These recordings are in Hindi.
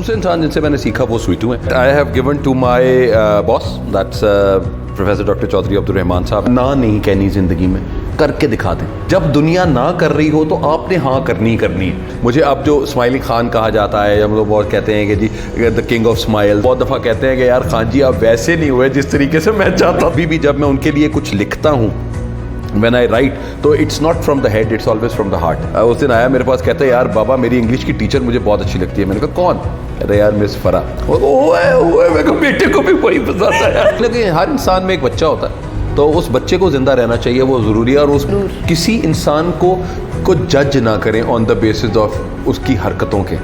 दूसरे इंसान जिनसे मैंने सीखा वो स्वीटू है। I have given to my boss that's professor doctor Chaudhary Abdul Rahman sahab, ना नहीं कहनी ज़िंदगी में, करके दिखा दें। जब दुनिया ना कर रही हो तो आपने हाँ करनी है। मुझे अब जो स्माइली खान कहा जाता है, हम लोग बहुत कहते हैं कि जी द किंग ऑफ स्माइल, बहुत दफ़ा कहते हैं कि यार खान जी आप वैसे नहीं हुए जिस तरीके से मैं चाहता। अभी भी जब मैं उनके लिए कुछ लिखता हूँ, When I write, तो it's not from the head, it's always from the heart. उस दिन आया मेरे पास, कहता है यार बाबा मेरी इंग्लिश की टीचर मुझे बहुत अच्छी लगती है। मैंने कहा कौन? कहता है यार मिस फरा। वो है मैं कहा बेटे को भी वही पसंद है। लेकिन हर इंसान में एक बच्चा होता है, तो उस बच्चे को जिंदा रहना चाहिए, वो ज़रूरी है। और उस किसी इंसान को जज ना करें ऑन द बेसिस ऑफ उसकी हरकतों के,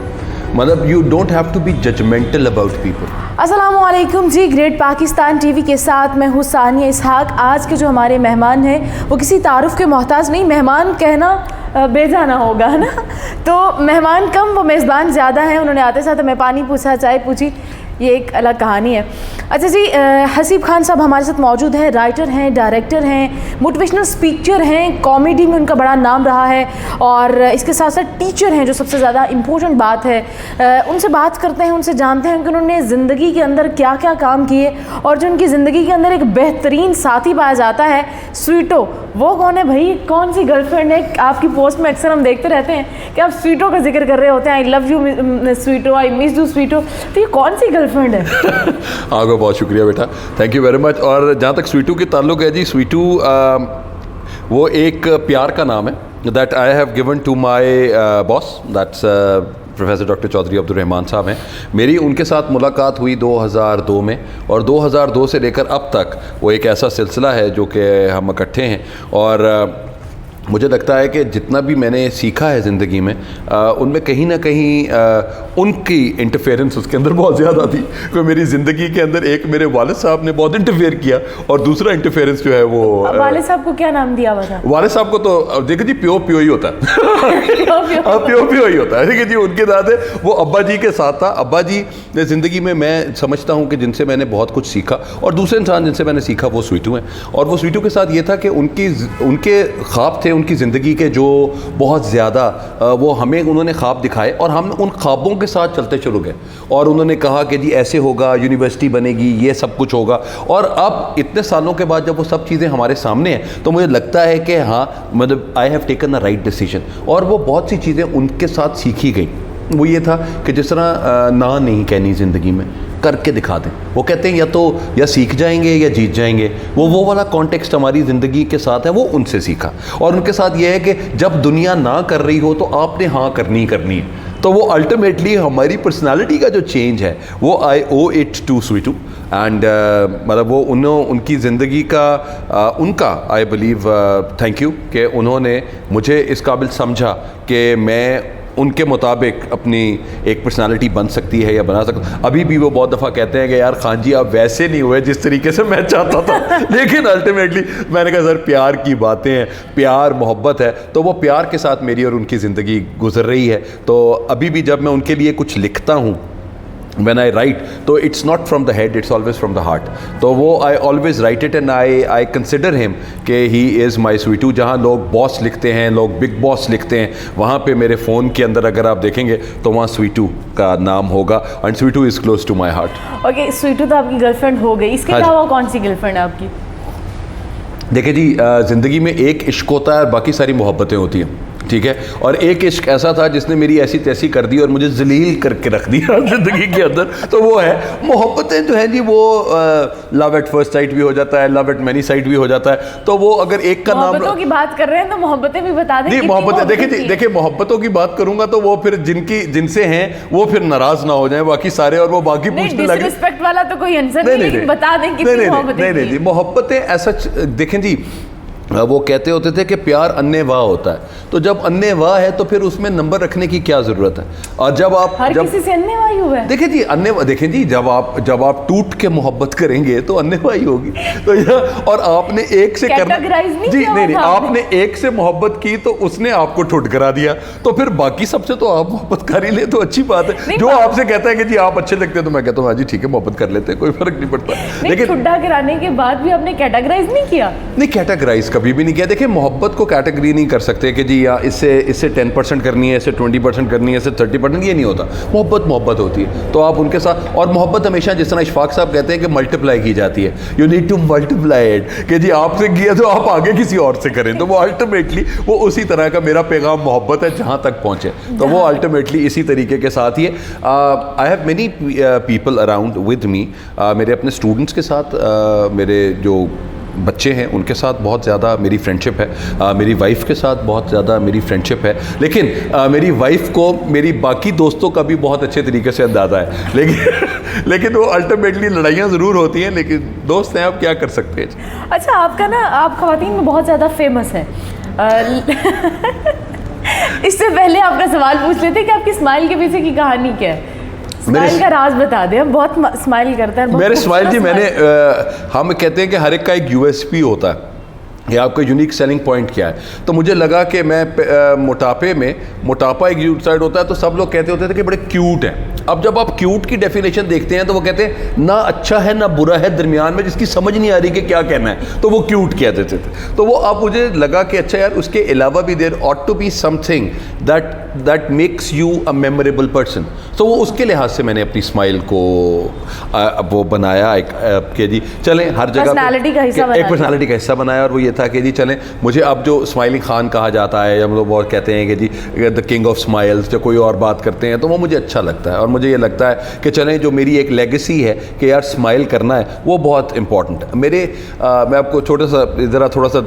मतलब you don't have to be judgmental about people. अस्सलामुअलैकुम जी, ग्रेट पाकिस्तान टीवी के साथ मैं हूँ सानिया इसहाक। आज के जो हमारे मेहमान हैं वो किसी तारुफ के मोहताज नहीं, मेहमान कहना बेजाना होगा, है ना। तो मेहमान कम वो मेज़बान ज़्यादा हैं। उन्होंने आते साथ हमें पानी पूछा, चाय पूछी, ये एक अलग कहानी है। अच्छा जी, हसीब खान साहब हमारे साथ मौजूद हैं। राइटर हैं, डायरेक्टर हैं, मोटिवेशनल स्पीकर हैं, कॉमेडी में उनका बड़ा नाम रहा है, और इसके साथ साथ टीचर हैं, जो सबसे ज़्यादा इम्पोर्टेंट बात है। उनसे बात करते हैं, उनसे जानते हैं कि उन्होंने ज़िंदगी के अंदर क्या क्या काम किए, और जो उनकी ज़िंदगी के अंदर एक बेहतरीन साथी पाया जाता है, स्वीटो, वो कौन है भाई? कौन सी गर्लफ्रेंड है? आपकी पोस्ट में अक्सर हम देखते रहते हैं कि आप स्वीटो का जिक्र कर रहे होते हैं, आई लव यू स्वीटो, आई मिस यू स्वीटो। तो ये कौन सी गर्लफ्रेंड है? आपका बहुत शुक्रिया बेटा, थैंक यू वेरी मच। और जहाँ तक स्वीटू के ताल्लुक है जी, स्वीटू वो एक प्यार का नाम है that I have given to my boss that's professor doctor Chaudhary Abdul Rahman sahab हैं। मेरी उनके साथ मुलाकात हुई 2002 में, और 2002 से लेकर अब तक वो एक ऐसा सिलसिला है जो कि हम इकट्ठे हैं। और मुझे लगता है कि जितना भी मैंने सीखा है ज़िंदगी में, उनमें कहीं ना कहीं उनकी इंटरफेरेंस उसके अंदर बहुत ज़्यादा थी। क्योंकि मेरी ज़िंदगी के अंदर एक मेरे वालिद साहब ने बहुत इंटरफेयर किया, और दूसरा इंटरफेरेंस जो है वो वालिद साहब को क्या नाम दिया हुआ था? वालिद साहब को तो देखिए जी प्यो ही होता है। प्यो ही होता है। देखिए जी उनके दादे वो अब्बा जी के साथ था। अब्बा जी ज़िंदगी में मैं समझता हूँ कि जिनसे मैंने बहुत कुछ सीखा, और दूसरे इंसान जिनसे मैंने सीखा वो स्वीटू हैं। और वो स्वीटू के साथ ये था कि उनके ख्वाब थे उनकी ज़िंदगी के, जो बहुत ज़्यादा वो हमें उन्होंने ख्वाब दिखाए, और हम उन ख्वाबों के साथ चलते चलो गए। और उन्होंने कहा कि जी ऐसे होगा, यूनिवर्सिटी बनेगी, ये सब कुछ होगा। और अब इतने सालों के बाद जब वो सब चीज़ें हमारे सामने हैं, तो मुझे लगता है कि हाँ, मतलब I have taken the right decision. और वो बहुत सी चीज़ें उनके साथ सीखी गई। वो ये था कि जिस तरह ना नहीं कहनी ज़िंदगी में, करके दिखा दें। वो कहते हैं या सीख जाएंगे या जीत जाएंगे। वो वाला कॉन्टेक्स्ट हमारी ज़िंदगी के साथ है, वो उनसे सीखा। और उनके साथ ये है कि जब दुनिया ना कर रही हो तो आपने हाँ करनी है। तो वो अल्टीमेटली हमारी पर्सनालिटी का जो चेंज है वो आई ओ इट टू स्वीटू। एंड मतलब वो उनकी ज़िंदगी का उनका आई बिलीव थैंक यू कि उन्होंने मुझे इस काबिल समझा कि मैं उनके मुताबिक अपनी एक पर्सनालिटी बन सकती है या बना सकता। अभी भी वो बहुत दफ़ा कहते हैं कि यार खान जी आप वैसे नहीं हुए जिस तरीके से मैं चाहता था। लेकिन अल्टीमेटली मैंने कहा सर प्यार की बातें हैं, प्यार मोहब्बत है, तो वो प्यार के साथ मेरी और उनकी ज़िंदगी गुजर रही है। तो अभी भी जब मैं उनके लिए कुछ लिखता हूँ, When I write, तो it's not from the head, it's always from the heart. तो वो I always write it and I consider him कि he is my sweetu। जहाँ लोग बॉस लिखते हैं, लोग बिग बॉस लिखते हैं, वहाँ पे मेरे फ़ोन के अंदर अगर आप देखेंगे तो वहाँ स्वीटू का नाम होगा, and Sweetu is close to my heart. Okay, Sweetu तो आपकी गर्लफ्रेंड हो गई, इसके अलावा कौन सी गर्लफ्रेंड है आपकी? देखिए जी, ज़िंदगी में एक इश्क होता है और बाकी सारी मोहब्बतें होती हैं, ठीक है। और एक इश्क ऐसा था जिसने मेरी ऐसी तैसी कर दी और मुझे जलील करके रख दिया ज़िंदगी के अंदर, तो वो है मोहब्बतें जो है जी, वो लव एट फर्स्ट साइट भी हो जाता है, लव एट मैनी साइट भी हो जाता है। तो वो अगर एक का नाम मोहब्बतों की बात कर रहे हैं तो मोहब्बतें भी बता दें। नहीं, मोहब्बतें देखिए मोहब्बतों की बात करूंगा तो वो फिर जिनसे हैं वो फिर नाराज ना हो जाए बाकी सारे, और वो बाकी पूछने लगे। डिसरिस्पेक्ट वाला तो कोई आंसर नहीं, लेकिन बता दें कितनी मोहब्बतें। नहीं, मोहब्बतें ऐसा देखें जी, वो कहते होते थे कि प्यार अन्य वाह होता है। तो जब अन्य वाह है तो फिर उसमें नंबर रखने की क्या ज़रूरत है? और जब आप किसी से अन्य वाह ही हुआ है। देखें जी, देखें जी, जब आप टूट के मोहब्बत करेंगे तो अन्य वाह ही होगी। तो और आपने एक से करना जी नहीं, आपने एक से मोहब्बत की तो उसने आपको ठुट करा दिया, तो फिर बाकी सबसे तो आप मोहब्बत कर ही ले तो अच्छी बात है। जो आपसे कहता है कि जी आप अच्छे लगते हैं तो मैं कहता हूँ हाँ जी ठीक है मोहब्बत कर लेते हैं, कोई फर्क नहीं पड़ता। लेकिन ठुड्डा कराने के बाद भी आपने कैटेगराइज नहीं किया? नहीं, कैटेगराइज कभी भी नहीं किया। देखिए मोहब्बत को कैटेगरी नहीं कर सकते कि जी या इससे 10% करनी है, इससे 20% करनी है, इससे 30%, ये नहीं होता। मोहब्बत होती है तो आप उनके साथ, और मोहब्बत हमेशा जिस तरह इशफाक साहब कहते हैं कि मल्टीप्लाई की जाती है, you need to multiply it, कि जी आपसे किया तो आप आगे किसी और से करें। तो वो अल्टीमेटली वो उसी तरह का मेरा पैगाम मोहब्बत है, जहाँ तक पहुँचे तो वो अल्टीमेटली इसी तरीके के साथ ही है। I have many people around with me, मेरे अपने स्टूडेंट्स के साथ, मेरे जो बच्चे हैं उनके साथ बहुत ज़्यादा मेरी फ्रेंडशिप है, मेरी वाइफ़ के साथ बहुत ज़्यादा मेरी फ्रेंडशिप है, लेकिन मेरी वाइफ़ को मेरी बाकी दोस्तों का भी बहुत अच्छे तरीके से अंदाज़ा है, लेकिन वो अल्टीमेटली लड़ाइयाँ ज़रूर होती हैं, लेकिन दोस्त हैं, आप क्या कर सकते हैं। अच्छा, आपका ना, आप ख़वातीन में बहुत ज़्यादा फेमस हैं। इससे पहले आपका सवाल पूछ लेते कि आपकी स्माइल के पीछे की कहानी क्या है? स्माइल का राज बता दें। हम बहुत स्माइल करते हैं। मेरे स्माइल जी, हम कहते हैं कि हर एक का एक यूएसपी होता है, ये आपका यूनिक सेलिंग पॉइंट क्या है। तो मुझे लगा कि मैं मोटापा एक साइड होता है, तो सब लोग कहते होते थे कि बड़े क्यूट हैं। अब जब आप क्यूट की डेफिनेशन देखते हैं तो वो कहते हैं ना अच्छा है ना बुरा है, दरमियान में, जिसकी समझ नहीं आ रही कि क्या कहना है, तो वो क्यूट कहते थे। तो वो अब मुझे लगा कि अच्छा यार, उसके अलावा भी there ought to be something that makes you a memorable person. तो वो उसके लिहाज से मैंने अपनी स्माइल को वो बनाया एक कि जी चलें हर जगह पर्सनालिटी का हिस्सा एक पर्सनालिटी का हिस्सा बनाया, और वो ये था कि जी चलें, मुझे अब जो स्माइलिंग खान कहा जाता है, या मतलब वो कहते हैं कि जी द किंग ऑफ स्माइल्स, जो कोई और बात करते हैं, तो वो मुझे अच्छा लगता है। और मुझे ये लगता है कि चलें, जो मेरी एक लेगेसी है कि यार स्माइल करना है, वो बहुत इंपॉर्टेंट है। मैं आपको छोटा सा ज़रा थोड़ा सा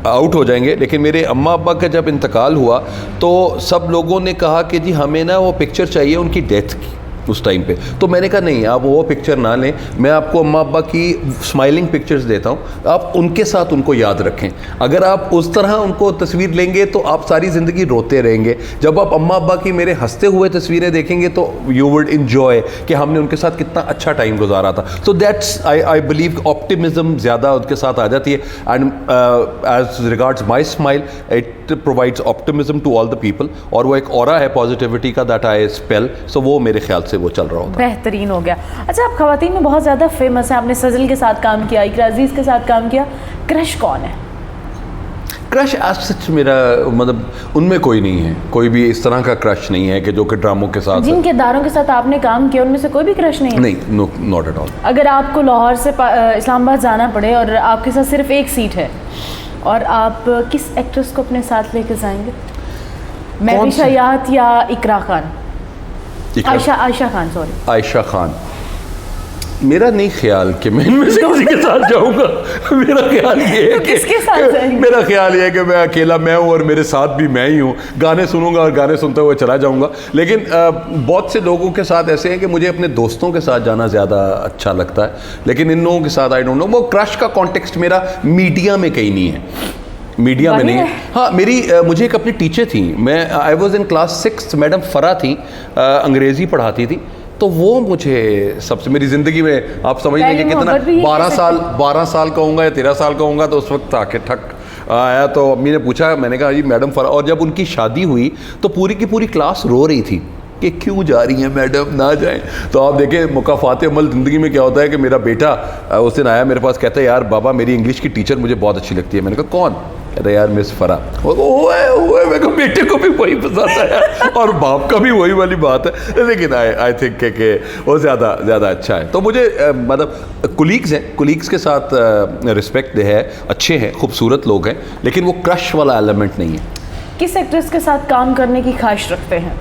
आउट हो जाएंगे, लेकिन मेरे अम्मा अब्बा का जब इंतकाल हुआ तो सब लोगों ने कहा कि जी हमें ना वो पिक्चर चाहिए उनकी डेथ की उस टाइम पे। तो मैंने कहा नहीं, आप वो पिक्चर ना लें, मैं आपको अम्मा अब्बा की स्माइलिंग पिक्चर्स देता हूँ, आप उनके साथ उनको याद रखें। अगर आप उस तरह उनको तस्वीर लेंगे तो आप सारी ज़िंदगी रोते रहेंगे। जब आप अम्मा अब्बा की मेरे हंसते हुए तस्वीरें देखेंगे तो यू वुड इन्जॉय कि हमने उनके साथ कितना अच्छा टाइम गुजारा था। So that's I believe optimism ज़्यादा उनके साथ आ जाती है। And as regards my smile, it provides optimism to all the people, और वो एक ऑरा है पॉजिटिविटी का दैट आई स्पेल। सो वो मेरे ख्याल से वो चल रहा होता है। बेहतरीन हो गया। अच्छा, आप ख़वातीन में बहुत ज़्यादा फेमस हैं, आपने सजल के साथ काम किया, इकरा अजीज़ के साथ काम किया, क्रश कौन है? क्रश आज सच मेरा मतलब उनमें कोई नहीं है, कोई भी इस तरह का क्रश नहीं है कि जो कि ड्रामों के साथ, जिन किरदारों के साथ आपने काम किया उनमें से कोई भी क्रश नहीं है? नहीं, नो, नॉट एट ऑल। अगर आपको लाहौर से इस्लामाबाद जाना पड़े और आपके साथ सिर्फ एक सीट है, और आप किस एक्ट्रेस को अपने साथ लेके जाएंगे? महबूबा हयात या इकरा खान? आयशा खान, सॉरी, आयशा खान। मेरा नहीं ख्याल कि मैं इनमें से किसी के साथ जाऊंगा। मेरा ख्याल ये है कि किसके साथ जाएंगे? मेरा ख्याल ये है कि मैं अकेला मैं हूँ और मेरे साथ भी मैं ही हूँ, गाने सुनूंगा और गाने सुनते हुए चला जाऊंगा। लेकिन बहुत से लोगों के साथ ऐसे हैं कि मुझे अपने दोस्तों के साथ जाना ज़्यादा अच्छा लगता है, लेकिन इन लोगों के साथ आई डोंट नो। वो क्रश का कॉन्टेक्स्ट मेरा मीडिया में कहीं नहीं है, मीडिया में नहीं है। हाँ, मुझे एक अपनी टीचर थी, I was in class 6, madam Farah थी, अंग्रेज़ी पढ़ाती थी। तो वो मुझे सबसे मेरी ज़िंदगी में आप समझ लेंगे कितना 12 साल का होऊंगा या 13 साल का होऊंगा, तो उस वक्त आके ठक आया। तो अम्मी ने पूछा, मैंने कहा जी मैडम फ़रा, और जब उनकी शादी हुई तो पूरी की पूरी क्लास रो रही थी कि क्यों जा रही हैं मैडम, ना जाएं। तो आप देखें मुकाफ़ात अमल ज़िंदगी में क्या होता है कि मेरा बेटा उस दिन आया मेरे पास, कहता है यार बाबा मेरी इंग्लिश की टीचर मुझे बहुत अच्छी लगती है। मैंने कहा कौन? कहता यार मिस फ़रा। वो मैं कहा बेटे को भी वही पसंद है और बाप का भी वही वाली बात है, लेकिन आई थिंक कि वो ज़्यादा अच्छा है। तो मुझे मतलब कुलीग्स हैं, कुलीग्स के साथ रिस्पेक्ट है, अच्छे हैं, खूबसूरत लोग हैं, लेकिन वो क्रश वाला एलिमेंट नहीं है। किस एक्ट्रेस के साथ काम करने की ख्वाहिश रखते हैं?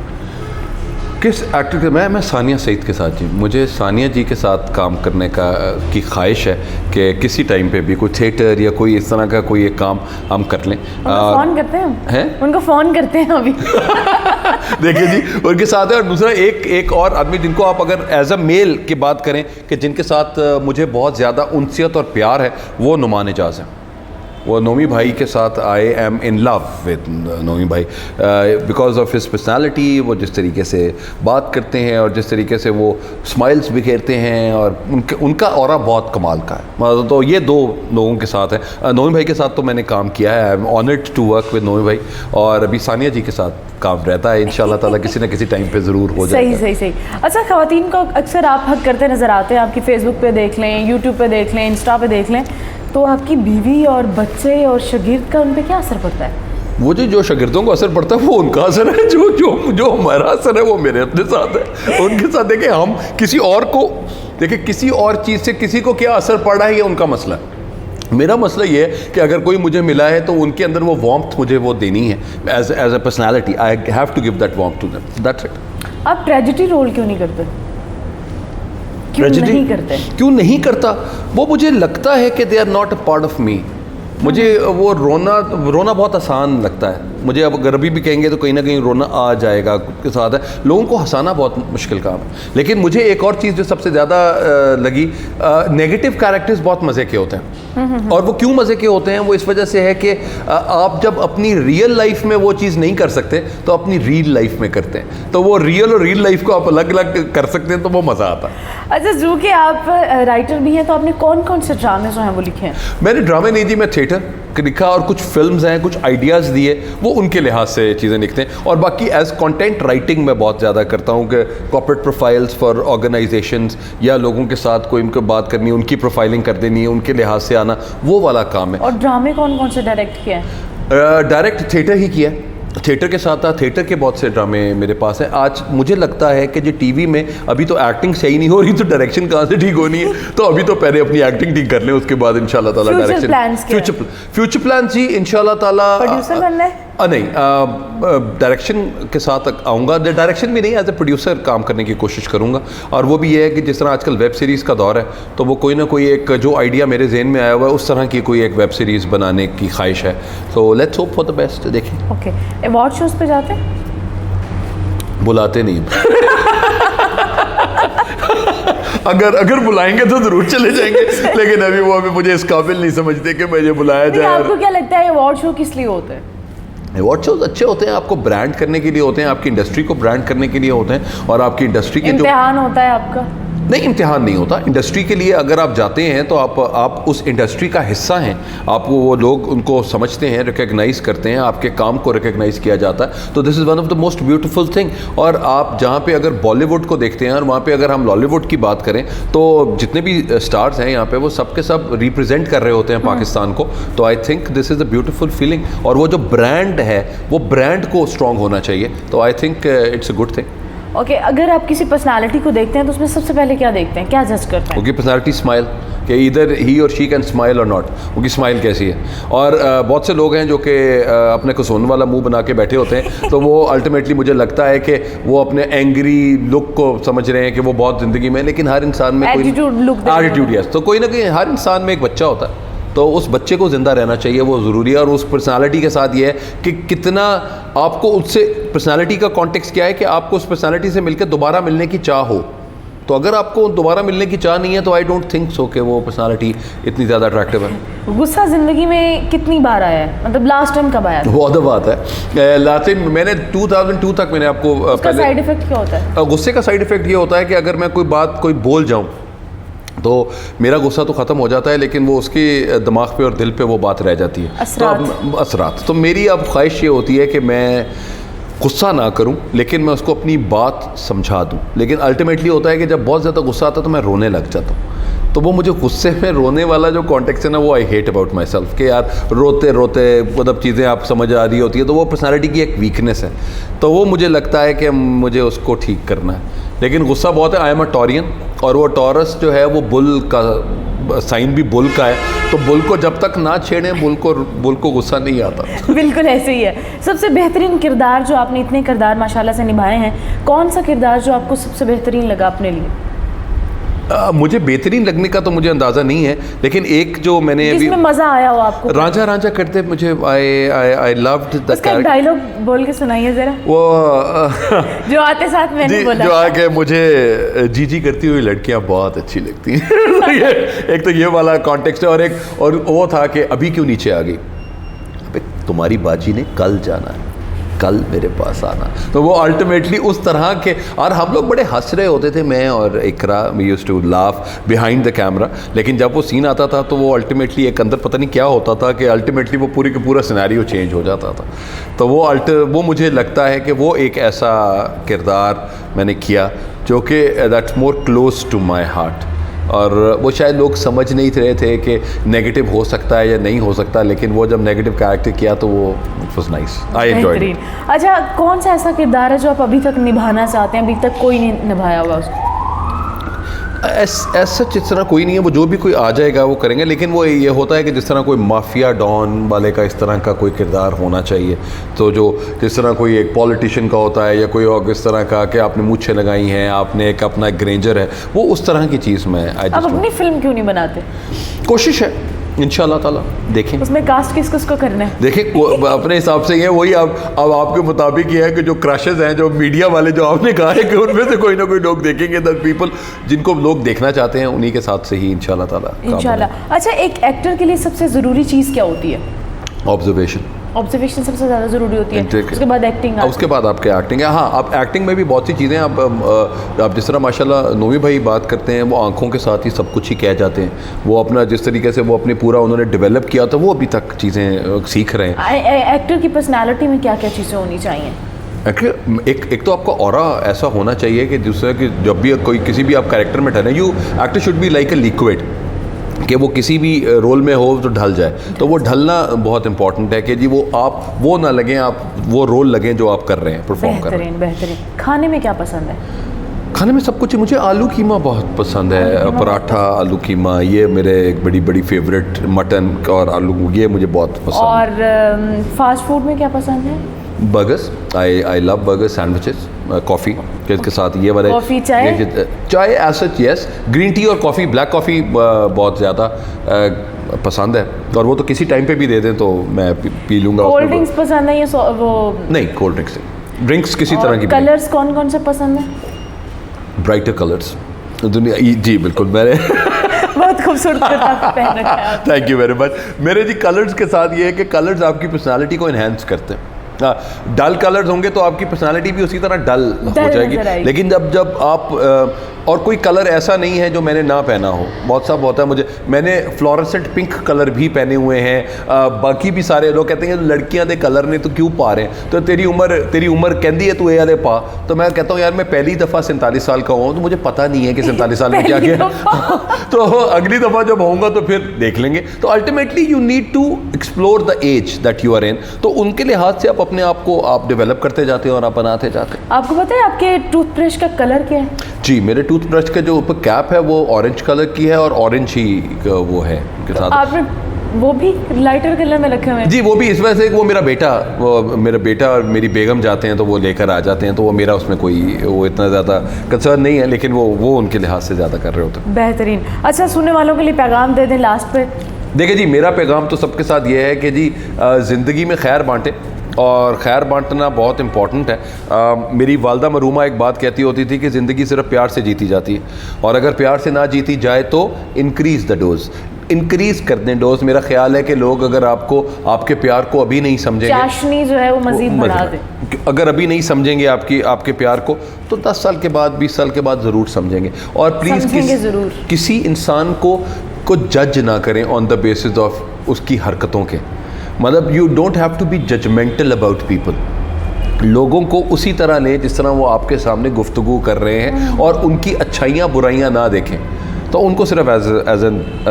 किस एक्टर के? मैं सानिया सईद के साथ जी, मुझे सानिया जी के साथ काम करने की ख्वाहिश है कि किसी टाइम पे भी कोई थिएटर या कोई इस तरह का कोई एक काम हम कर लें। फ़ोन करते हैं उनको फ़ोन करते हैं अभी। देखिए जी, उनके साथ है। और दूसरा एक और आदमी जिनको आप अगर एज अ मेल की बात करें कि जिनके साथ मुझे बहुत ज़्यादा उनसियत और प्यार है, वो नुमान एजाज हैं। वो नोमी भाई के साथ I am in love with Nomi भाई बिकॉज ऑफ हिज पर्सनालिटी। वो जिस तरीके से बात करते हैं और जिस तरीके से वो स्माइल्स बिखेरते हैं, और उनका ऑरा बहुत कमाल का है। तो ये दो लोगों के साथ है। नोमी भाई के साथ तो मैंने काम किया है, I am honoured to work with Nomi भाई, और अभी सानिया जी के साथ काम रहता है। इंशाल्लाह ताला किसी न किसी टाइम पे ज़रूर हो जाएगा। सही। अच्छा, ख़वातीन को अक्सर आप हक करते नज़र आते हैं, आपकी फेसबुक पे देख लें, यूट्यूब पे देख लें, इंस्टा पे देख लें, तो आपकी बीवी और बच्चे और शागिर्द का उन पे क्या असर पड़ता है? वो जो शागिर्दों को असर पड़ता है वो उनका असर है, जो हमारा असर है वो मेरे अपने साथ है, उनके साथ। देखिए हम किसी और को, देखिए किसी और चीज़ से किसी को क्या असर पड़ रहा है ये उनका मसला है। मेरा मसला ये है कि अगर कोई मुझे मिला है तो उनके अंदर वो वार्मथ मुझे वो देनी है as a personality. I have to give that warmth to them, that's it. आप ट्रेजिडी रोल क्यों नहीं करते? क्यों नहीं करते? क्यों नहीं करता? वो मुझे लगता है कि they are not a part of me. मुझे वो रोना बहुत आसान लगता है मुझे। अब अगर अभी भी कहेंगे तो कहीं ना कहीं रोना आ जाएगा के साथ है। लोगों को हंसाना बहुत मुश्किल काम है। लेकिन मुझे एक और चीज़ जो सबसे ज़्यादा लगी, नेगेटिव कैरेक्टर्स बहुत मज़े के होते हैं। और वो क्यों मज़े के होते हैं? वो इस वजह से है कि आप जब अपनी रियल लाइफ में वो चीज़ नहीं कर सकते तो अपनी रील लाइफ में करते हैं, तो वो रियल और रियल लाइफ को आप अलग अलग कर सकते हैं, तो वो मज़ा आता है। अच्छा, जो कि आप राइटर भी हैं, तो आपने कौन कौन से ड्रामे जो हैं वो लिखे हैं? मैंने ड्रामे नहीं दी, मैं थिएटर लिखा और कुछ फिल्म्स हैं, कुछ आइडियाज़ दिए, वो उनके लिहाज से चीज़ें लिखते हैं। और बाकी एज कंटेंट राइटिंग मैं बहुत ज़्यादा करता हूँ कि कॉर्पोरेट प्रोफाइल्स फॉर ऑर्गेनाइजेशंस या लोगों के साथ कोई उनको बात करनी है, उनकी प्रोफाइलिंग कर देनी है, उनके लिहाज से आना, वो वाला काम है। और ड्रामे कौन कौन से डायरेक्ट किए हैं? डायरेक्ट थिएटर ही किया, थिएटर के साथ था। थिएटर के बहुत से ड्रामे मेरे पास हैं। आज मुझे लगता है कि जो टीवी में अभी तो एक्टिंग सही नहीं हो रही, तो डायरेक्शन कहाँ से ठीक होनी है? तो अभी तो पहले अपनी एक्टिंग ठीक कर लें, उसके बाद इंशाल्लाह ताला डायरेक्शन। फ्यूचर प्लान जी इंशाल्लाह ताला प्रोड्यूसर बनना है? नहीं, डायरेक्शन के साथ आऊँगा। डायरेक्शन भी नहीं, एज ए प्रोड्यूसर काम करने की कोशिश करूँगा। और वो भी ये है कि जिस तरह आजकल वेब सीरीज़ का दौर है, तो वो कोई ना कोई एक जो आइडिया मेरे जहन में आया हुआ है, उस तरह की कोई एक वेब सीरीज़ बनाने की ख्वाहिश है। तो let's hope for the best. देखिए, ओके, अवार्ड शोज़ पे जाते हैं? बुलाते नहीं अगर बुलाएंगे तो जरूर चले जाएंगे, लेकिन अभी मुझे इस काबिल नहीं समझते कि मुझे बुलाया जाए। आपको क्या लगता है अवार्ड शो किस लिए होते हैं? अवार्ड शोज अच्छे होते हैं, आपको ब्रांड करने के लिए होते हैं, आपकी इंडस्ट्री को ब्रांड करने के लिए होते हैं। और आपकी इंडस्ट्री के इम्तिहान होता है आपका? नहीं, इम्तिहान नहीं होता। इंडस्ट्री के लिए अगर आप जाते हैं तो आप उस इंडस्ट्री का हिस्सा हैं। आपको वो लोग उनको समझते हैं, रिकग्नाइज करते हैं, आपके काम को रिकग्नाइज किया जाता है। तो this is one of the most beautiful thing. और आप जहाँ पे अगर बॉलीवुड को देखते हैं और वहाँ पे अगर हम लॉलीवुड की बात करें, तो जितने भी स्टार्स हैं यहाँ पे वो सब के सब रिप्रेजेंट कर रहे होते हैं पाकिस्तान को। तो I think this is a beautiful feeling. और वो जो ब्रांड है, वो ब्रांड को स्ट्रॉन्ग होना चाहिए। तो I think it's a good thing. Okay, अगर आप किसी पर्सनालिटी को देखते हैं तो उसमें सबसे पहले क्या देखते हैं, क्या जज करते हैं? उनकी पर्सनालिटी, स्माइल, कि इधर ही और शी कैन स्माइल और नॉट, उनकी स्माइल कैसी है। और बहुत से लोग हैं जो कि अपने को सोने वाला मुंह बना के बैठे होते हैं, तो वो अल्टीमेटली मुझे लगता है कि वो अपने एंग्री लुक को समझ रहे हैं कि वो बहुत ज़िंदगी में, लेकिन हर इंसान में एटीट्यूड, यस, तो कोई ना कोई हर इंसान में एक बच्चा होता है, तो उस बच्चे को ज़िंदा रहना चाहिए, वो ज़रूरी है। और उस पर्सनालिटी के साथ ये है कि कितना आपको उससे, पर्सनालिटी का कॉन्टेक्स्ट क्या है कि आपको उस पर्सनालिटी से मिलकर दोबारा मिलने की चाह हो। तो अगर आपको दोबारा मिलने की चाह नहीं है तो आई डोंट थिंक सो कि वो पर्सनालिटी इतनी ज़्यादा अट्रैक्टिव है। गुस्सा ज़िंदगी में कितनी बार आया है, मतलब लास्ट टाइम कब आया था? वो अदर बात है। लास्ट टाइम मैंने 2002 तक मैंने आपको उसका साइड इफेक्ट क्या होता है? गुस्से का साइड इफेक्ट ये होता है कि अगर मैं कोई बात कोई बोल जाऊँ तो मेरा गुस्सा तो ख़त्म हो जाता है, लेकिन वो उसके दिमाग पे और दिल पे वो बात रह जाती है, असरात। तो मेरी अब ख्वाहिश ये होती है कि मैं गुस्सा ना करूं, लेकिन मैं उसको अपनी बात समझा दूं। लेकिन अल्टीमेटली होता है कि जब बहुत ज़्यादा गुस्सा आता है तो मैं रोने लग जाता हूं। तो वो मुझे गुस्से में रोने वाला जो कॉन्टेक्स्ट है ना, वो I hate about my self, कि यार रोते रोते मतलब चीज़ें आप समझ आ रही होती है, तो वो पर्सनालिटी की एक वीकनेस है। तो वो मुझे लगता है कि मुझे उसको ठीक करना है। लेकिन गुस्सा बहुत है। आई एम अ टॉरियन, और वो टॉरस जो है वो बुल का साइन भी बुल का है, तो बुल को जब तक ना छेड़ें, बुल को गुस्सा नहीं आता। बिल्कुल ऐसे ही है। सबसे बेहतरीन किरदार जो आपने, इतने किरदार माशाल्लाह से निभाए हैं, कौन सा किरदार जो आपको सबसे बेहतरीन लगा अपने लिए? मुझे बेहतरीन लगने का तो मुझे अंदाज़ा नहीं है, लेकिन एक जो मैंने अभी मज़ा आया हो आपको, रांझा रांझा करते मुझे I loved the character. Dialogue बोल के सुनाइए ज़रा, वो जो आते साथ मैंने बोला, जो आके मुझे जीजी करती हुई लड़कियां बहुत अच्छी लगती हैं। एक तो ये वाला कॉन्टेक्स्ट है, और वो था कि अभी क्यों नीचे आ गई, अबे तुम्हारी बाजी ने कल जाना है, कल मेरे पास आना। तो वो अल्टीमेटली उस तरह के, और हम लोग बड़े हंस रहे होते थे, मैं और Iqra, we used to laugh behind the camera. लेकिन जब वो सीन आता था तो वो अल्टीमेटली एक अंदर पता नहीं क्या होता था कि अल्टीमेटली वो पूरी का पूरा सिनेरियो चेंज हो जाता था। तो वो मुझे लगता है कि वो एक ऐसा किरदार मैंने किया जो कि that's more close to my heart. और वो शायद लोग समझ नहीं रहे थे कि नेगेटिव हो सकता है या नहीं हो सकता, लेकिन वो जब नेगेटिव कैरेक्टर किया तो वो it was nice, I enjoyed it. अच्छा, कौन सा ऐसा किरदार है जो आप अभी तक निभाना चाहते हैं, अभी तक कोई नहीं निभाया हुआ उसको? ऐसा जिस तरह कोई नहीं है, वो जो भी कोई आ जाएगा वो करेंगे, लेकिन वो ये होता है कि जिस तरह कोई माफिया डॉन वाले का इस तरह का कोई किरदार होना चाहिए, तो जो जिस तरह कोई एक पॉलिटिशियन का होता है या कोई और इस तरह का कि आपने मूछें लगाई हैं, आपने एक अपना एक ग्रेंजर है, वो उस तरह की चीज़ में अब अपनी फिल्म क्यों नहीं बनाते? कोशिश है इंशाल्लाह ताला, देखें उसमें कास्ट किसको करना है? देखें अपने हिसाब से ये वही अब आपके मुताबिक ये है कि जो क्रशेस हैं, जो मीडिया वाले जो आपने कहा है कि उनमें से कोई ना कोई लोग देखेंगे, द पीपल जिनको लोग देखना चाहते हैं उन्हीं के साथ से ही इंशाल्लाह ताला इंशाल्लाह। अच्छा, एक एक्टर के लिए सबसे ज़रूरी चीज़ क्या होती है? ऑब्जर्वेशन सबसे ज़्यादा ज़रूरी होती है, उसके बाद एक्टिंग, उसके बाद आपके एक्टिंग है। हाँ, आप एक्टिंग में भी बहुत सी चीज़ें आप जिस तरह माशाल्लाह नोमी भाई बात करते हैं, वो आंखों के साथ ही सब कुछ ही कह जाते हैं। वो अपना जिस तरीके से वो अपने पूरा उन्होंने डेवलप किया था, वो अभी तक चीज़ें सीख रहे हैं। एक्टर की पर्सनैलिटी में क्या क्या चीज़ें होनी चाहिए? एक तो आपका ऑरा ऐसा होना चाहिए कि जिससे कि जब भी कोई किसी भी आप कैरेक्टर में ठहरे, you actor should be like a liquid, कि वो किसी भी रोल में हो तो ढल जाए। तो वो ढलना बहुत इंपॉर्टेंट है कि जी आप वो ना लगें, आप वो रोल लगें जो आप कर रहे हैं, परफॉर्म कर रहे हैं। बेहतरीन। खाने में क्या पसंद है? खाने में सब कुछ। मुझे आलू कीमा बहुत पसंद है, पराठा, आलू कीमा, ये मेरे एक बड़ी बड़ी फेवरेट, मटन और आलू, ये मुझे बहुत पसंद है। और फास्ट फूड में क्या पसंद है? Burgers, I love burgers, sandwiches, coffee के साथ ये वाले, coffee, chai as such, yes, green tea और कॉफ़ी, ब्लैक कॉफ़ी बहुत ज़्यादा पसंद है, और वो तो किसी टाइम पे भी दे दें तो मैं पी लूँगा। कोल्ड ड्रिंक्स पसंद है या वो? नहीं, कोल्ड ड्रिंक्स किसी तरह की। कलर्स कौन कौन से पसंद है? ब्राइटर कलर्स दुनिया, जी बिल्कुल, मैंने बहुत खूबसूरत पहन रखा है। Thank you very much. मेरे जी कलर्स के साथ ये है कि कलर्स आपकी पर्सनालिटी को इन्हेंस करते हैं। डल कलर्स होंगे तो आपकी पर्सनालिटी भी उसी तरह डल हो जाएगी, लेकिन जब आप और कोई कलर ऐसा नहीं है जो मैंने ना पहना हो, बहुत सा होता है मुझे, मैंने फ्लोरेसेंट पिंक कलर भी पहने हुए हैं। बाकी भी सारे लोग कहते हैं लड़कियां दे कलर ने तो क्यों पा रहे हैं, तो तेरी उम्र कहती है तू ये वाले पा, तो मैं कहता हूँ यार मैं पहली दफ़ा 47 साल का हुआ, तो मुझे पता नहीं है कि 47 साल में क्या किया तो अगली दफ़ा जब होऊंगा तो फिर देख लेंगे। तो ultimately you need to explore the age that you are in, तो उनके लिहाज से आप अपने आप को आप डेवलप करते जाते हैं और आप बनाते जाते हैं। आपको पता है आपके टूथब्रश का कलर क्या है? जी, मेरे टूथब्रश का जो ऊपर कैप है वो ऑरेंज कलर की है, और ऑरेंज ही वो है के साथ। आपने वो भी लाइटर कलर में रखे हुए हैं? जी, वो भी इस वजह से वो मेरा बेटा और मेरी बेगम जाते हैं तो वो लेकर आ जाते हैं, तो वो मेरा उसमें कोई वो इतना ज़्यादा कंसर्न नहीं है, लेकिन वो उनके लिहाज से ज़्यादा कर रहे होते हैं। बेहतरीन। अच्छा, सुनने वालों के लिए पैगाम दे दें लास्ट पे। देखिए जी, मेरा पैगाम तो सबके साथ ये है कि जी ज़िंदगी में खैर बांटें, और खैर बांटना बहुत इंपॉर्टेंट है। मेरी वालदा मरूमा एक बात कहती होती थी कि ज़िंदगी सिर्फ प्यार से जीती जाती है, और अगर प्यार से ना जीती जाए तो इंक्रीज़ द डोज, इंक्रीज़ कर दें डोज। मेरा ख्याल है कि लोग अगर आपके प्यार को अभी नहीं समझेंगे, चाशनी जो है वो मज़ीद बढ़ा दें। अगर अभी नहीं समझेंगे आपके प्यार को, तो 10 साल के बाद, 20 साल के बाद ज़रूर समझेंगे। और प्लीज़ किसी इंसान को जज ना करें ऑन द बेसिस ऑफ उसकी हरकतों के, मतलब you don't have to be judgmental about people. लोगों को उसी तरह लें जिस तरह वो आपके सामने गुफ्तगू कर रहे हैं, और उनकी अच्छाइयाँ बुराइयाँ ना देखें, तो उनको सिर्फ एज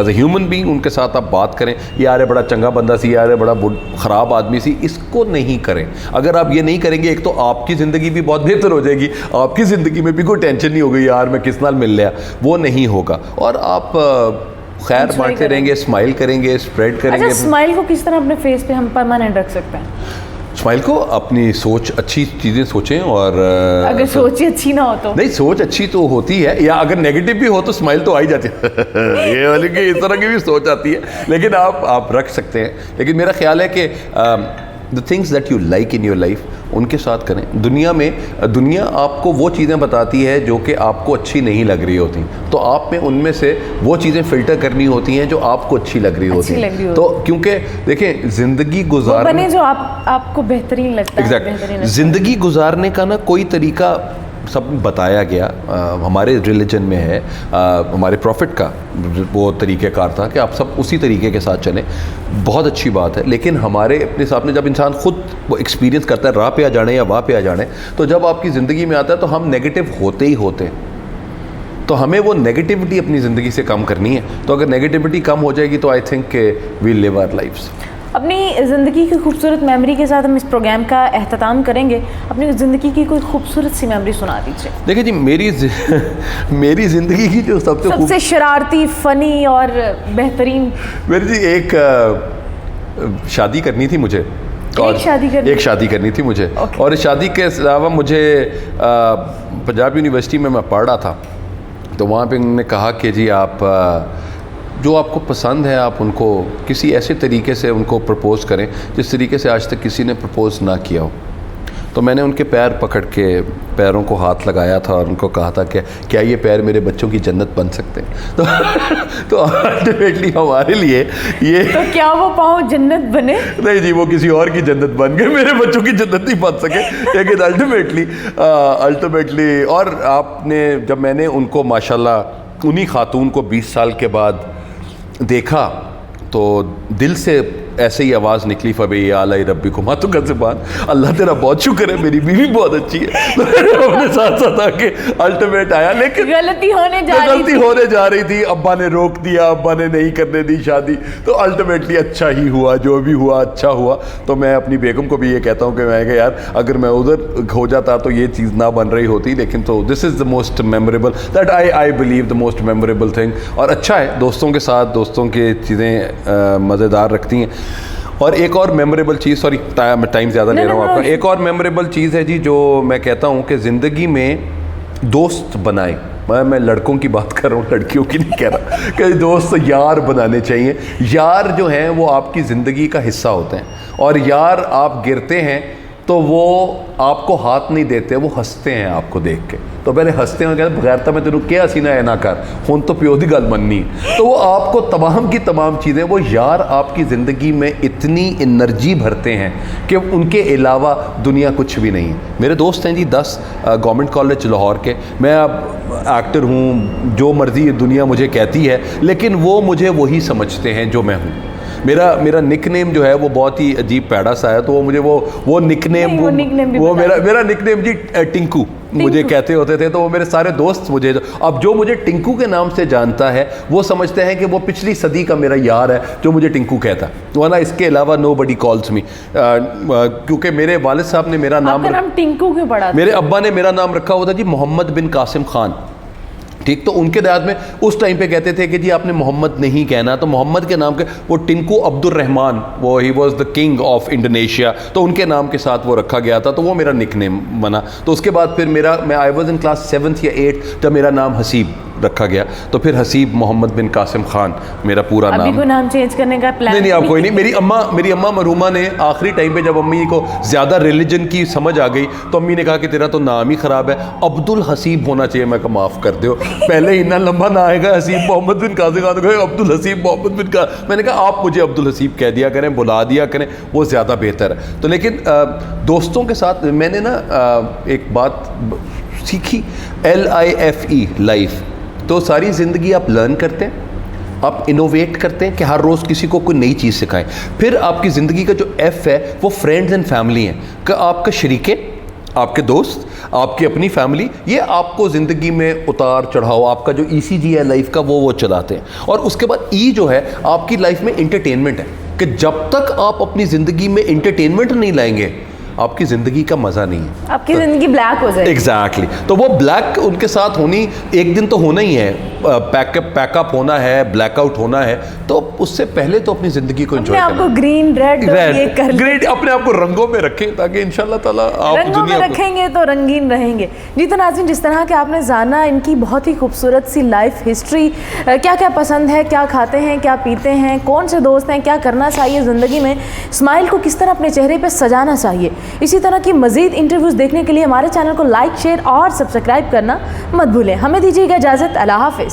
ए ह्यूमन बीइंग उनके साथ आप बात करें, यार बड़ा चंगा बंदा सी, यार बड़ा ख़राब आदमी सी, इसको नहीं करें। अगर आप ये नहीं करेंगे, एक तो आपकी ज़िंदगी भी बहुत बेहतर हो जाएगी, आपकी ज़िंदगी में भी कोई टेंशन नहीं होगी यार मैं किस नाल मिल लिया, वो नहीं होगा। और आप खैर बांटते रहेंगे, स्माइल करेंगे, स्प्रेड करेंगे। अच्छा, स्माइल को किस तरह अपने फेस पे हम परमानेंट रख सकते हैं? स्माइल को अपनी सोच, अच्छी चीज़ें सोचें, और अगर सोच ही अच्छी ना हो तो? नहीं, सोच अच्छी तो होती है, या अगर नेगेटिव भी हो तो स्माइल तो आ ही जाती है ये वाली की इस तरह की भी सोच आती है, लेकिन आप रख सकते हैं। लेकिन मेरा ख्याल है कि the things that you like in your life उनके साथ करें। दुनिया आपको वो चीज़ें बताती है जो कि आपको अच्छी नहीं लग रही होती, तो आप में उनमें से वो चीज़ें फ़िल्टर करनी होती हैं जो आपको अच्छी लग रही होती हैं। तो क्योंकि देखें, ज़िंदगी गुजारने जो आपको बेहतरीन लगता है। एग्जैक्ट, ज़िंदगी गुजारने का ना कोई तरीका सब बताया गया, हमारे रिलीजन में है, हमारे प्रॉफिट का वो तरीक़ेकार था कि आप सब उसी तरीके के साथ चलें, बहुत अच्छी बात है। लेकिन हमारे अपने सामने जब इंसान खुद वो एक्सपीरियंस करता है, राह पे आ जाने या वाह पे आ जाने, तो जब आपकी ज़िंदगी में आता है तो हम नेगेटिव होते ही होते हैं। तो हमें वो नेगेटिविटी अपनी ज़िंदगी से कम करनी है। तो अगर नेगेटिविटी कम हो जाएगी तो I think we live our lifes. अपनी ज़िंदगी की खूबसूरत मेमोरी के साथ हम इस प्रोग्राम का एहतमाम करेंगे। अपनी ज़िंदगी की कोई खूबसूरत सी मेमोरी सुना दीजिए। देखिए जी, मेरी ज़िंदगी की जो सबसे शरारती, फ़नी और बेहतरीन। मेरी जी एक शादी करनी थी मुझे, और एक शादी करनी थी मुझे। और इस शादी के अलावा मुझे पंजाब यूनिवर्सिटी में मैं पढ़ रहा था, तो वहाँ पे उन्होंने कहा कि जी आप जो आपको पसंद है आप उनको किसी ऐसे तरीके से उनको प्रपोज़ करें जिस तरीके से आज तक किसी ने प्रपोज़ ना किया हो। तो मैंने उनके पैर पकड़ के पैरों को हाथ लगाया था और उनको कहा था कि क्या ये पैर मेरे बच्चों की जन्नत बन सकते हैं। तो अल्टीमेटली हमारे लिए ये, तो क्या वो पाँव जन्नत बने? नहीं जी, वो किसी और की जन्नत बन गए, मेरे बच्चों की जन्नत नहीं बन सके। लेकिन अल्टीमेटली और आपने जब मैंने उनको माशाल्लाह उन्हीं खातून को 20 साल के बाद देखा तो दिल से ऐसे ही आवाज़ निकली, फ़बी आला रब्बी को मातु का ज़बान, अल्लाह तेरा बहुत शुक्र है, मेरी बीवी बहुत अच्छी है। तो अपने साथ साथ आके अल्टीमेट आया, लेकिन गलती होने जा रही थी। अब्बा ने रोक दिया, अब्बा ने नहीं करने दी शादी। तो अल्टीमेटली अच्छा ही हुआ, जो भी हुआ अच्छा हुआ। तो मैं अपनी बेगम को भी ये कहता हूँ कि मैं कहा यार अगर मैं उधर हो जाता तो ये चीज़ ना बन रही होती। लेकिन तो this is the most memorable that I believe the most memorable thing. और अच्छा है, दोस्तों के साथ दोस्तों की चीज़ें मज़ेदार रखती हैं। और एक और मेमोरेबल चीज़, सॉरी टाइम ज़्यादा ले रहा हूँ आपका, एक और मेमोरेबल चीज़ है जी जो मैं कहता हूँ कि ज़िंदगी में दोस्त बनाएं। मैं लड़कों की बात कर रहा हूँ, लड़कियों की नहीं कह रहा, कि दोस्त यार बनाने चाहिए। यार जो हैं वो आपकी ज़िंदगी का हिस्सा होते हैं, और यार आप गिरते हैं तो वो आपको हाथ नहीं देते, वो हंसते हैं आपको देख के। तो पहले हंसते हैं, कहते बगैर तो मैं तेरू क्या सीना है ना कर हुन तो प्यो दी गल मननी। तो वो आपको तमाम की तमाम चीज़ें, वो यार आपकी ज़िंदगी में इतनी एनर्जी भरते हैं कि उनके अलावा दुनिया कुछ भी नहीं है। मेरे दोस्त हैं जी 10 गवर्नमेंट कॉलेज लाहौर के। मैं अब एक्टर हूँ, जो मर्ज़ी दुनिया मुझे कहती है, लेकिन वो मुझे वही समझते हैं जो मैं हूँ। मेरा निकनेम जो है वो बहुत ही अजीब पैड़ा सा है, तो वो मुझे वो निकनेम वो मेरा निकनेम जी टिंकू मुझे कहते होते थे। तो वो मेरे सारे दोस्त मुझे अब जो मुझे टिंकू के नाम से जानता है वो समझते हैं कि वो पिछली सदी का मेरा यार है जो मुझे टिंकू कहता, वरना इसके अलावा नोबडी कॉल्स मी। क्योंकि मेरे वालिद साहब ने मेरा नाम टिंकू क्यों पड़ा? मेरे अब्बा ने मेरा नाम रखा हुआ था जी मोहम्मद बिन कासिम खान। ठीक, तो उनके दाद में उस टाइम पे कहते थे कि जी आपने मोहम्मद नहीं कहना, तो मोहम्मद के नाम के वो टिंकू अब्दुल रहमान, वो he was the king of Indonesia, तो उनके नाम के साथ वो रखा गया था। तो वो मेरा निकनेम बना। तो उसके बाद फिर मैं आई वॉज इन क्लास 7th या 8th जब मेरा नाम हसीब रखा गया, तो फिर हसीब मोहम्मद बिन कासिम खान मेरा पूरा नाम। अभी को नाम चेंज करने का प्लान नहीं आप कोई नहीं। मेरी अम्मा मरूमा ने आखिरी टाइम पे जब अम्मी को ज़्यादा रिलीजन की समझ आ गई तो अम्मी ने कहा कि तेरा तो नाम ही ख़राब है, अब्दुल हसीब होना चाहिए। मैं कहा माफ़ कर दो, पहले इतना लंबा ना आएगा हसीब मोहम्मद बिन कासिम खान, तो अब्दुल हसीब मोहम्मद बिन का। मैंने कहा आप मुझे अब्दुल हसीब कह दिया करें, बुला दिया करें, वो ज़्यादा बेहतर है। तो लेकिन दोस्तों के साथ मैंने ना एक बात सीखी, LIFE लाइफ। तो सारी ज़िंदगी आप लर्न करते हैं, आप इनोवेट करते हैं कि हर रोज़ किसी को कोई नई चीज़ सिखाएं। फिर आपकी ज़िंदगी का जो F है वो फ्रेंड्स एंड फैमिली है, कि आपका शरीके, आपके दोस्त, आपकी अपनी फैमिली, ये आपको ज़िंदगी में उतार चढ़ाओ, आपका जो ECG है लाइफ का वो चलाते हैं। और उसके बाद E जो है आपकी लाइफ में इंटरटेनमेंट है, कि जब तक आप अपनी ज़िंदगी में इंटरटेनमेंट नहीं लाएंगे आपकी ज़िंदगी का मज़ा नहीं है, आपकी ज़िंदगी ब्लैक हो जाएगी। एग्जैक्टली। तो वो ब्लैक उनके साथ होनी एक दिन तो होना ही है, पैकअप होना है, ब्लैकआउट होना है। तो उससे पहले तो अपनी ज़िंदगी को एंजॉय करना, आपको ग्रीन रेड ग्रेट अपने आप को रंगों में रखें ताकि इंशाल्लाह ताला आप रंगों में रखेंगे तो रंगीन रहेंगे। जी तो नाज़रीन, जिस तरह के आपने जाना इनकी बहुत ही खूबसूरत सी लाइफ हिस्ट्री, क्या क्या पसंद है, क्या खाते हैं, क्या पीते हैं, कौन से दोस्त हैं, क्या करना चाहिए ज़िंदगी में, स्माइल को किस तरह अपने चेहरे पर सजाना चाहिए। इसी तरह की मज़ीद इंटरव्यूज़ देखने के लिए हमारे चैनल को लाइक, शेयर और सब्सक्राइब करना मत भूलें। हमें दीजिएगा इजाज़त। अल्लाह हाफ़िज़।